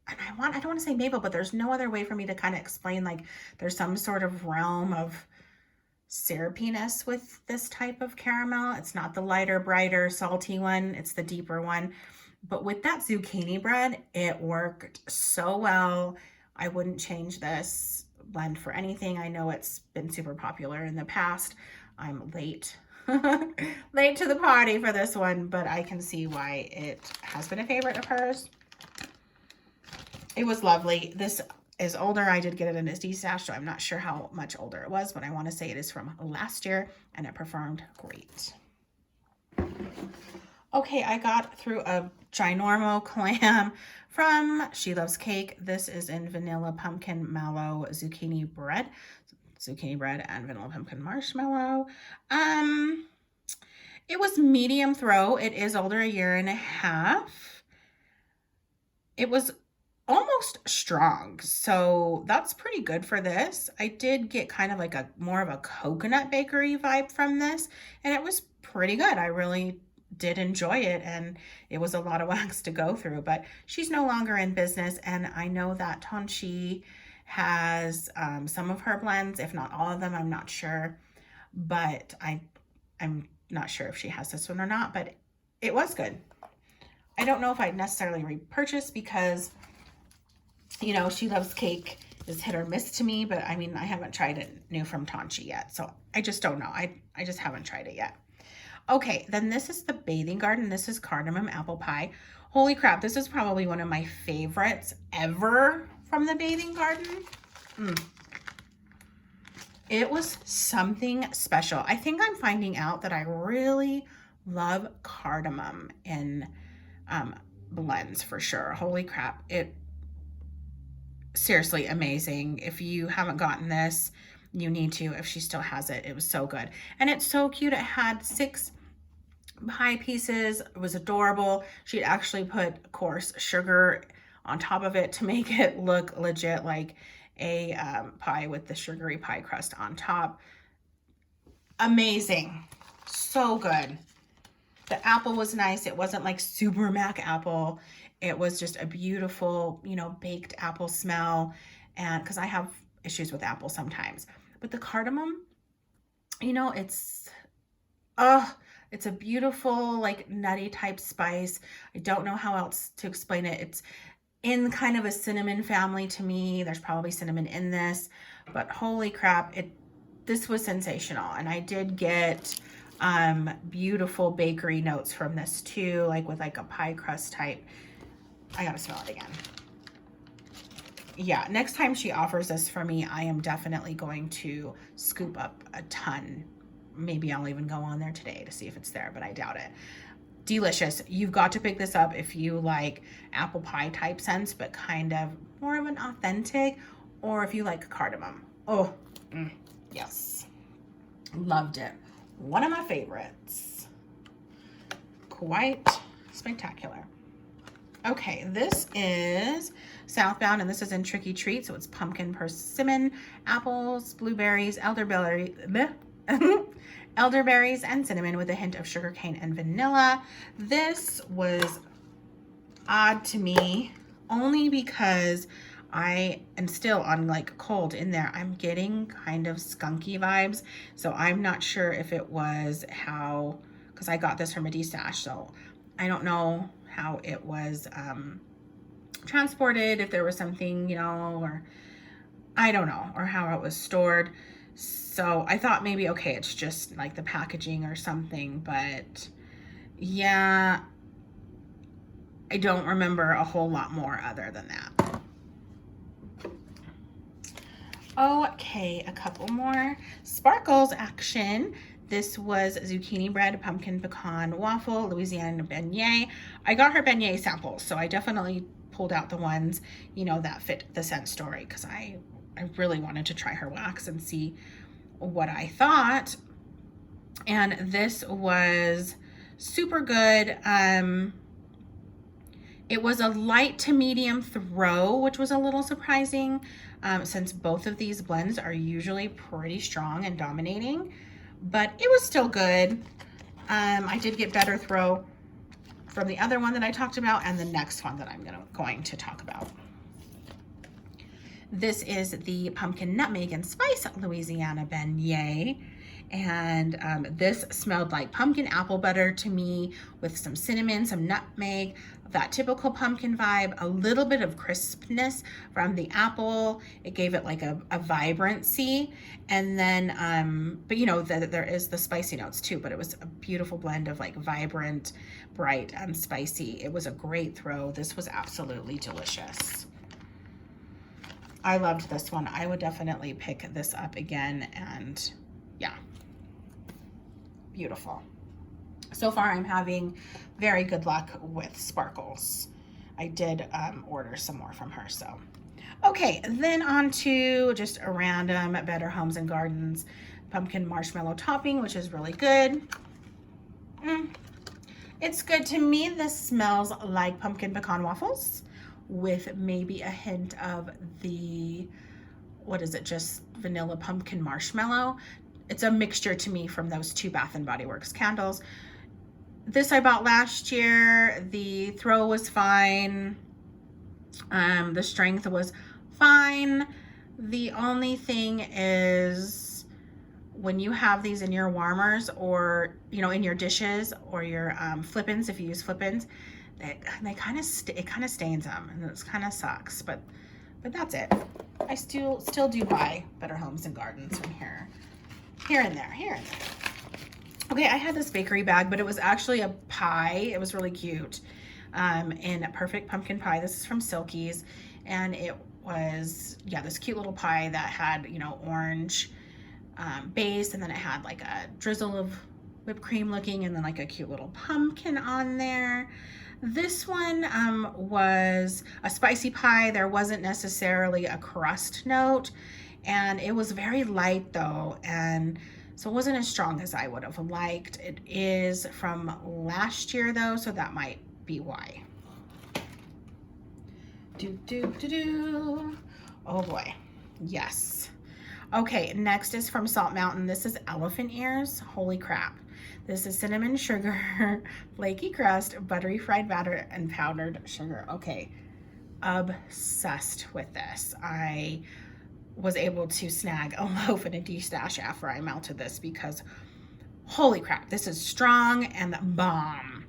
and I don't want to say maple, but there's no other way for me to kind of explain, like there's some sort of realm of syrupiness with this type of caramel. It's not the lighter, brighter, salty one. It's the deeper one. But with that zucchini bread, it worked so well. I wouldn't change this blend for anything. I know it's been super popular in the past. I'm late late to the party for this one, but I can see why it has been a favorite of hers. It was lovely. This is older. I did get it in a D-stash, so I'm not sure how much older it was, but I want to say it is from last year, and it performed great. Okay, I got through a ginormo clam from She Loves Cake. This is in vanilla pumpkin mallow zucchini bread and vanilla pumpkin marshmallow. It was medium throw. It is older, 1.5 years. It was almost strong. So that's pretty good for this. I did get kind of like a more of a coconut bakery vibe from this, and it was pretty good. I really did enjoy it, and it was a lot of wax to go through, but she's no longer in business. And I know that Tonchi has some of her blends, if not all of them, I'm not sure, but I'm not sure if she has this one or not, but it was good. I don't know if I'd necessarily repurchase because, you know, She Loves Cake is hit or miss to me, but I mean, I haven't tried it new from Tonchi yet, so I just don't know. I just haven't tried it yet. Okay, then this is the Bathing Garden. This is cardamom apple pie. Holy crap, this is probably one of my favorites ever from the Bathing Garden. It was something special. I think I'm finding out that I really love cardamom in blends for sure. Holy crap, it seriously amazing. If you haven't gotten this, you need to. If she still has it, it was so good. And it's so cute. It had 6 pie pieces. It was adorable. She'd actually put, of course, sugar on top of it to make it look legit like a pie with the sugary pie crust on top. Amazing. So good. The apple was nice. It wasn't like super mac apple. It was just a beautiful, you know, baked apple smell. And because I have issues with apple sometimes, but the cardamom, you know, it's a beautiful, like nutty type spice. I don't know how else to explain it. It's in kind of a cinnamon family to me. There's probably cinnamon in this, but holy crap, this was sensational. And I did get beautiful bakery notes from this too, like with like a pie crust type. I gotta smell it again. Yeah, next time she offers this for me, I am definitely going to scoop up a ton. Maybe I'll even go on there today to see if it's there, but I doubt it. Delicious. You've got to pick this up if you like apple pie type scents, but kind of more of an authentic, or if you like cardamom. Oh, yes. Loved it. One of my favorites. Quite spectacular. Okay, this is Southbound, and this is in Tricky Treat. So it's pumpkin, persimmon, apples, blueberries, elderberries, and cinnamon with a hint of sugarcane and vanilla. This was odd to me only because I am still on like cold in there. I'm getting kind of skunky vibes. So I'm not sure if it was how, because I got this from a D-stash. So I don't know how it was transported, if there was something, you know, or I don't know, or how it was stored. So I thought maybe, okay, it's just like the packaging or something, but yeah, I don't remember a whole lot more other than that. Okay, a couple more sparkles action. This was zucchini bread, pumpkin pecan waffle, Louisiana beignet. I got her beignet samples, so I definitely pulled out the ones, you know, that fit the scent story, because I really wanted to try her wax and see what I thought. And this was super good. It was a light to medium throw, which was a little surprising, since both of these blends are usually pretty strong and dominating, but it was still good. I did get better throw from the other one that I talked about and the next one that I'm going to talk about. This is the pumpkin nutmeg and spice Louisiana beignet. And this smelled like pumpkin apple butter to me, with some cinnamon, some nutmeg, that typical pumpkin vibe, a little bit of crispness from the apple. It gave it like a vibrancy. And then, but you know, there is the spicy notes too, but it was a beautiful blend of like vibrant, bright, and spicy. It was a great throw. This was absolutely delicious. I loved this one. I would definitely pick this up again, and yeah, beautiful. So far, I'm having very good luck with sparkles. I did order some more from her, so. Okay, then on to just a random Better Homes and Gardens pumpkin marshmallow topping, which is really good. It's good to me. This smells like pumpkin pecan waffles, with maybe a hint of the, what is it, just vanilla pumpkin marshmallow. It's a mixture to me from those two Bath and Body Works candles. This I bought last year. The throw was fine. The strength was fine. The only thing is when you have these in your warmers, or in your dishes, or your flip-ins, if you use flip-ins, they kind of it kind of stains them, and it kind of sucks. But that's it. I still do buy Better Homes and Gardens from here and there. Okay, I had this bakery bag, but it was actually a pie. It was really cute. In a perfect pumpkin pie. This is from Silky's, and it was, this cute little pie that had, orange base, and then it had like a drizzle of whipped cream looking, and then like a cute little pumpkin on there. This one was a spicy pie. There wasn't necessarily a crust note, and it was very light though, and so it wasn't as strong as I would have liked. It is from last year though, so that might be why. Oh boy, yes. Okay, next is from Salt Mountain. This is elephant ears. Holy crap. This is cinnamon sugar, flaky crust, buttery fried batter, and powdered sugar. Okay, obsessed with this. I was able to snag a loaf and a D-stash after I melted this because holy crap, this is strong and bomb.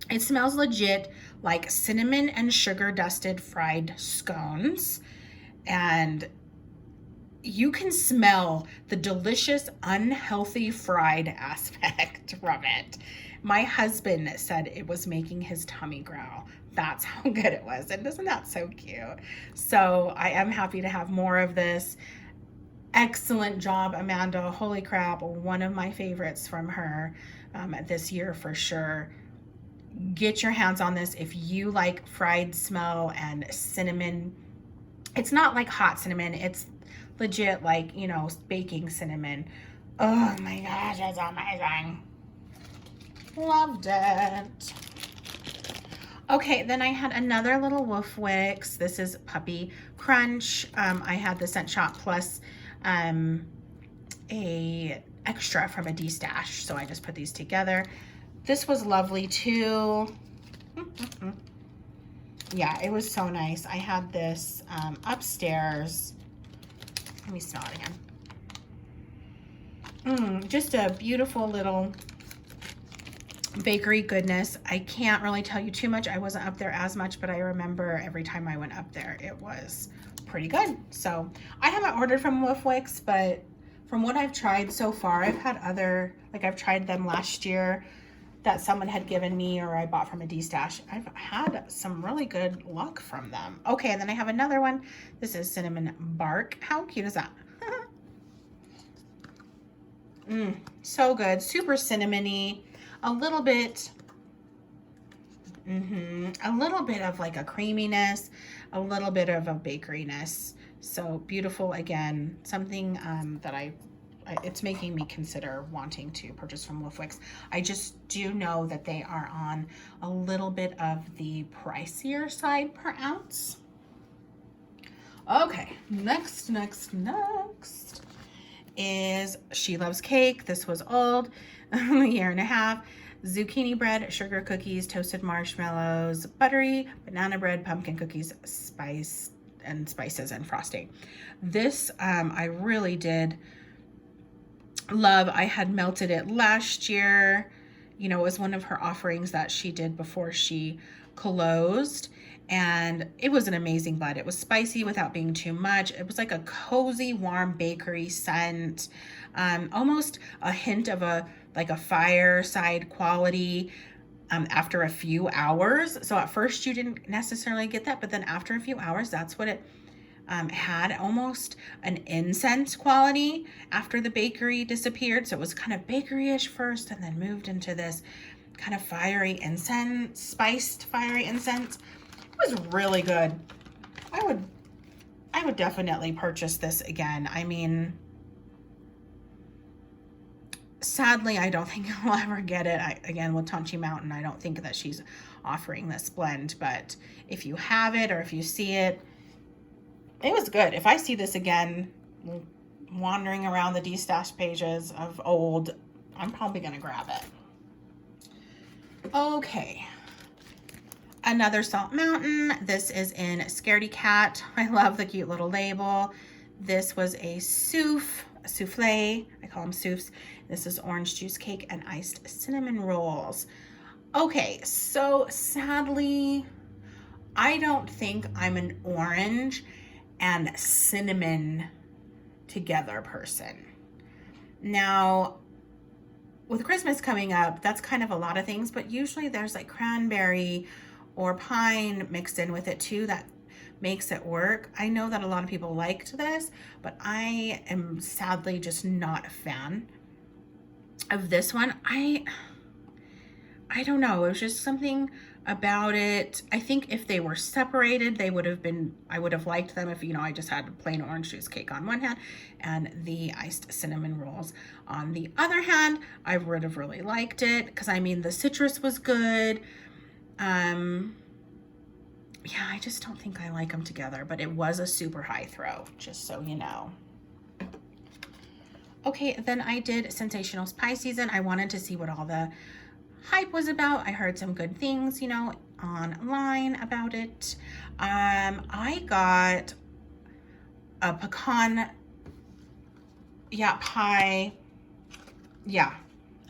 It smells legit like cinnamon and sugar dusted fried scones, and you can smell the delicious, unhealthy fried aspect from it. My husband said it was making his tummy growl. That's how good it was. And isn't that so cute? So I am happy to have more of this. Excellent job, Amanda. Holy crap. One of my favorites from her this year for sure. Get your hands on this if you like fried smell and cinnamon. It's not like hot cinnamon. It's legit like, baking cinnamon. Oh my gosh, it's amazing. Loved it. Okay, then I had another little Wolf Wicks. This is Puppy Crunch. I had the Scent Shop plus a extra from a D-stash, so I just put these together. This was lovely too. Yeah, it was so nice. I had this upstairs. Let me smell it again. Just a beautiful little bakery goodness. I can't really tell you too much. I wasn't up there as much, but I remember every time I went up there, it was pretty good. So I haven't ordered from Wolf Wicks, but from what I've tried so far, I've had other, like I've tried them last year that someone had given me, or I bought from a D-stash. I've had some really good luck from them. Okay, and then I have another one. This is Cinnamon Bark. How cute is that? So good. Super cinnamony. A little bit of like a creaminess, a little bit of a bakeryness. So beautiful. Again, something that it's making me consider wanting to purchase from Wolf Wicks. I just do know that they are on a little bit of the pricier side per ounce. Okay, next is She Loves Cake. This was old, a year and a half. Zucchini bread, sugar cookies, toasted marshmallows, buttery banana bread, pumpkin cookies, spices and frosting. This I really did love. I had melted it last year. It was one of her offerings that she did before she closed, and it was an amazing blend. It was spicy without being too much. It was like a cozy, warm bakery scent, almost a hint of a fireside quality after a few hours. So at first you didn't necessarily get that, but then after a few hours, that's what it had, almost an incense quality after the bakery disappeared. So it was kind of bakery-ish first, and then moved into this kind of fiery incense, spiced fiery incense. It was really good. I would definitely purchase this again. I mean, Sadly, I don't think I'll ever get it. Again, with Tonchi Mountain, I don't think that she's offering this blend, but if you have it or if you see it, it was good. If I see this again, wandering around the D-stash pages of old, I'm probably going to grab it. Okay. Another Salt Mountain. This is in Scaredy Cat. I love the cute little label. This was a souffle. I call them souffs. This is orange juice cake and iced cinnamon rolls. Okay, so sadly, I don't think I'm an orange and cinnamon together person. Now, with Christmas coming up, that's kind of a lot of things, but usually there's like cranberry or pine mixed in with it too that makes it work. I know that a lot of people liked this, but I am sadly just not a fan of this one. I don't know. It was just something about it. I think if they were separated, they would have been, I would have liked them if, you know, I just had plain orange juice cake on one hand and the iced cinnamon rolls on the other hand. I would have really liked it because, I mean, the citrus was good. Yeah, I just don't think I like them together, but it was a super high throw, just so you know. Okay, then I did Sensational Pie Season. I wanted to see what all the hype was about. I heard some good things, you know, online about it. I got a pecan, pie. Yeah,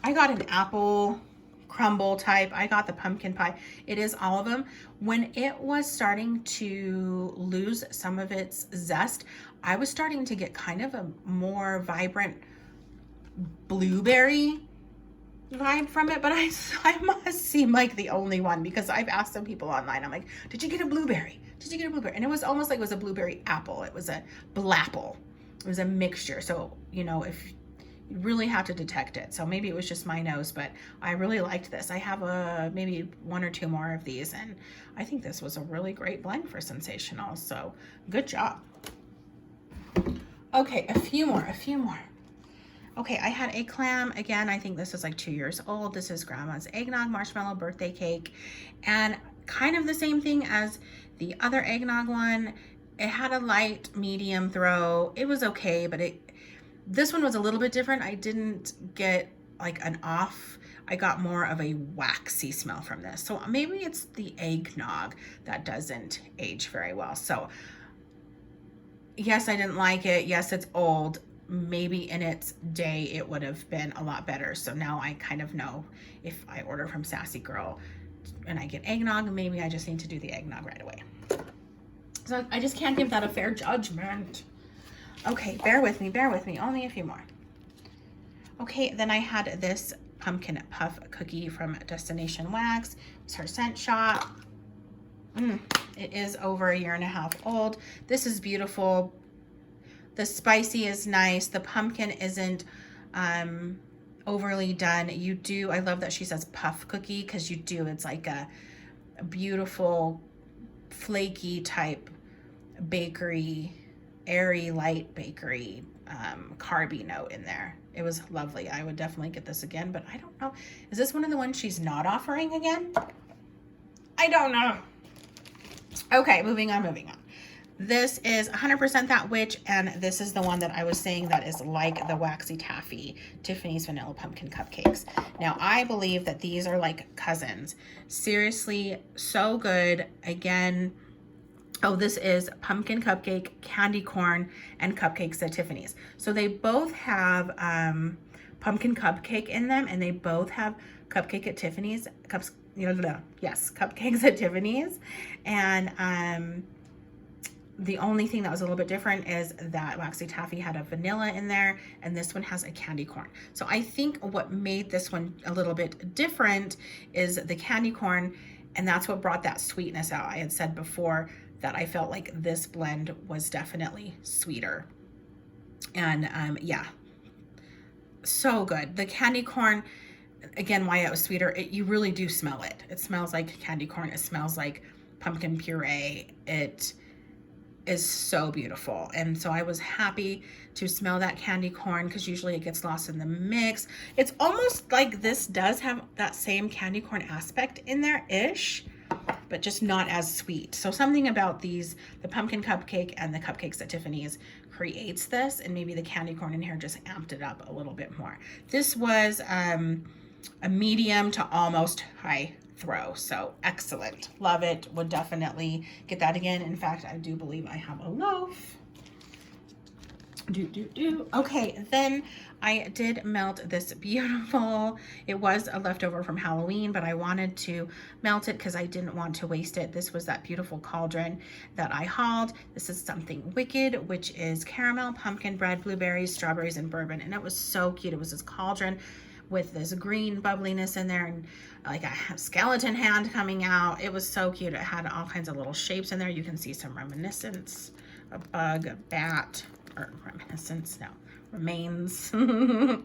I got an apple crumble type. I got the pumpkin pie. It is all of them. When it was starting to lose some of its zest, I was starting to get kind of a more vibrant blueberry vibe from it, but I must seem like the only one because I've asked some people online. I'm like, did you get a blueberry? Did you get a blueberry? And it was almost like it was a blueberry apple. It was a blapple. It was a mixture. So, you know, if you really have to detect it. So maybe it was just my nose, but I really liked this. I have maybe one or two more of these, and I think this was a really great blend for Sensational. So good job. Okay, a few more. Okay, I had a clam. Again, I think this is like 2 years old. This is Grandma's Eggnog Marshmallow Birthday Cake. And kind of the same thing as the other eggnog one. It had a light medium throw. It was okay, but this one was a little bit different. I didn't get like an off. I got more of a waxy smell from this. So maybe it's the eggnog that doesn't age very well. So yes, I didn't like it. Yes, it's old. Maybe in its day it would have been a lot better. So now I kind of know if I order from Sassy Girl and I get eggnog, maybe I just need to do the eggnog right away. So I just can't give that a fair judgment. Okay, bear with me, only a few more. Okay, then I had this pumpkin puff cookie from Destination Wax. It's her scent shot. It is over 1.5 years old. This is beautiful. The spicy is nice. The pumpkin isn't overly done. I love that she says puff cookie because it's like a beautiful flaky type bakery, airy light bakery carby note in there. It was lovely. I would definitely get this again, but I don't know. Is this one of the ones she's not offering again? I don't know. Okay, moving on. This is 100% That Witch, and this is the one that I was saying that is like the Waxy Taffy Tiffany's Vanilla Pumpkin Cupcakes. Now, I believe that these are like cousins. Seriously, so good. Again, this is pumpkin cupcake, candy corn, and cupcakes at Tiffany's. So they both have pumpkin cupcake in them, and they both have cupcake at Tiffany's. Cupcakes at Tiffany's. And the only thing that was a little bit different is that Waxy Taffy had a vanilla in there, and this one has a candy corn. So I think what made this one a little bit different is the candy corn, and that's what brought that sweetness out. I had said before that I felt like this blend was definitely sweeter. And yeah, so good. The candy corn, again, why it was sweeter, you really do smell it. It smells like candy corn. It smells like pumpkin puree. is so beautiful. And so I was happy to smell that candy corn, because usually it gets lost in the mix. It's almost like this does have that same candy corn aspect in there-ish, but just not as sweet. So something about these, the pumpkin cupcake and the cupcakes at Tiffany's, creates this, and maybe the candy corn in here just amped it up a little bit more. This was a medium to almost high throw, so excellent. Love it. Would definitely get that again. In fact, I do believe I have a loaf. Okay, then I did melt this beautiful, it was a leftover from Halloween, but I wanted to melt it because I didn't want to waste it. This was that beautiful cauldron that I hauled. This is Something Wicked, which is caramel, pumpkin bread, blueberries, strawberries, and bourbon. And it was so cute. It was this cauldron with this green bubbliness in there, and like a skeleton hand coming out. It was so cute. It had all kinds of little shapes in there. You can see some reminiscence, a bug, a bat, or reminiscence, no, remains. Boy,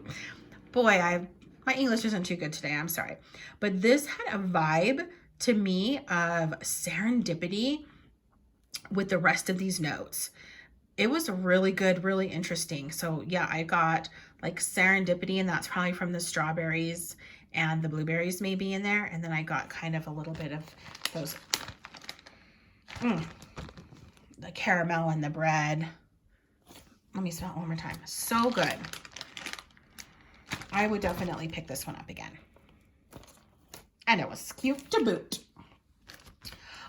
my English isn't too good today, I'm sorry. But this had a vibe to me of serendipity with the rest of these notes. It was really good, really interesting. So yeah, I got like serendipity, and that's probably from the strawberries and the blueberries maybe in there. And then I got kind of a little bit of those, the caramel and the bread. Let me smell it one more time. So good. I would definitely pick this one up again. And it was cute to boot.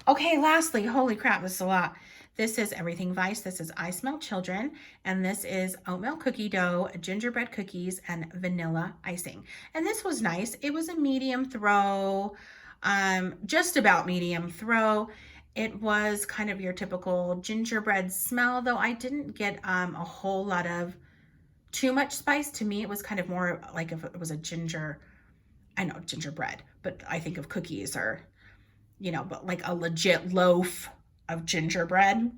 Okay, lastly, holy crap, this is a lot. This is Everything Vice. This is I Smell Children. And this is oatmeal cookie dough, gingerbread cookies, and vanilla icing. And this was nice. It was a medium throw, just about medium throw. It was kind of your typical gingerbread smell, though I didn't get a whole lot of too much spice. To me, it was kind of more like if it was a I know gingerbread, but I think of cookies, or, you know, but like a legit loaf of gingerbread.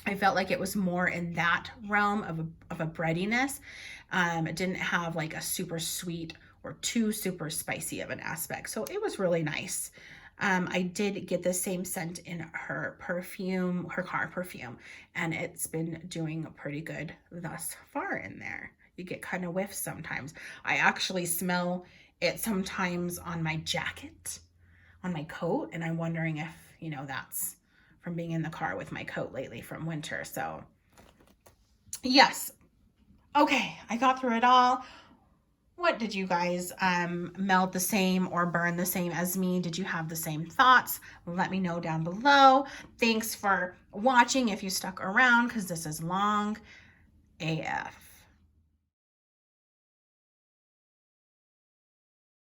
I felt like it was more in that realm of a breadiness. It didn't have like a super sweet or too super spicy of an aspect. So it was really nice. I did get the same scent in her perfume, her car perfume, and it's been doing pretty good thus far in there. You get kind of whiffs sometimes. I actually smell it sometimes on my jacket, on my coat, and I'm wondering if, you know, that's from being in the car with my coat lately from winter. So yes. Okay, I got through it all. What did you guys melt the same or burn the same as me? Did you have the same thoughts? Let me know down below. Thanks for watching if you stuck around, because this is long AF.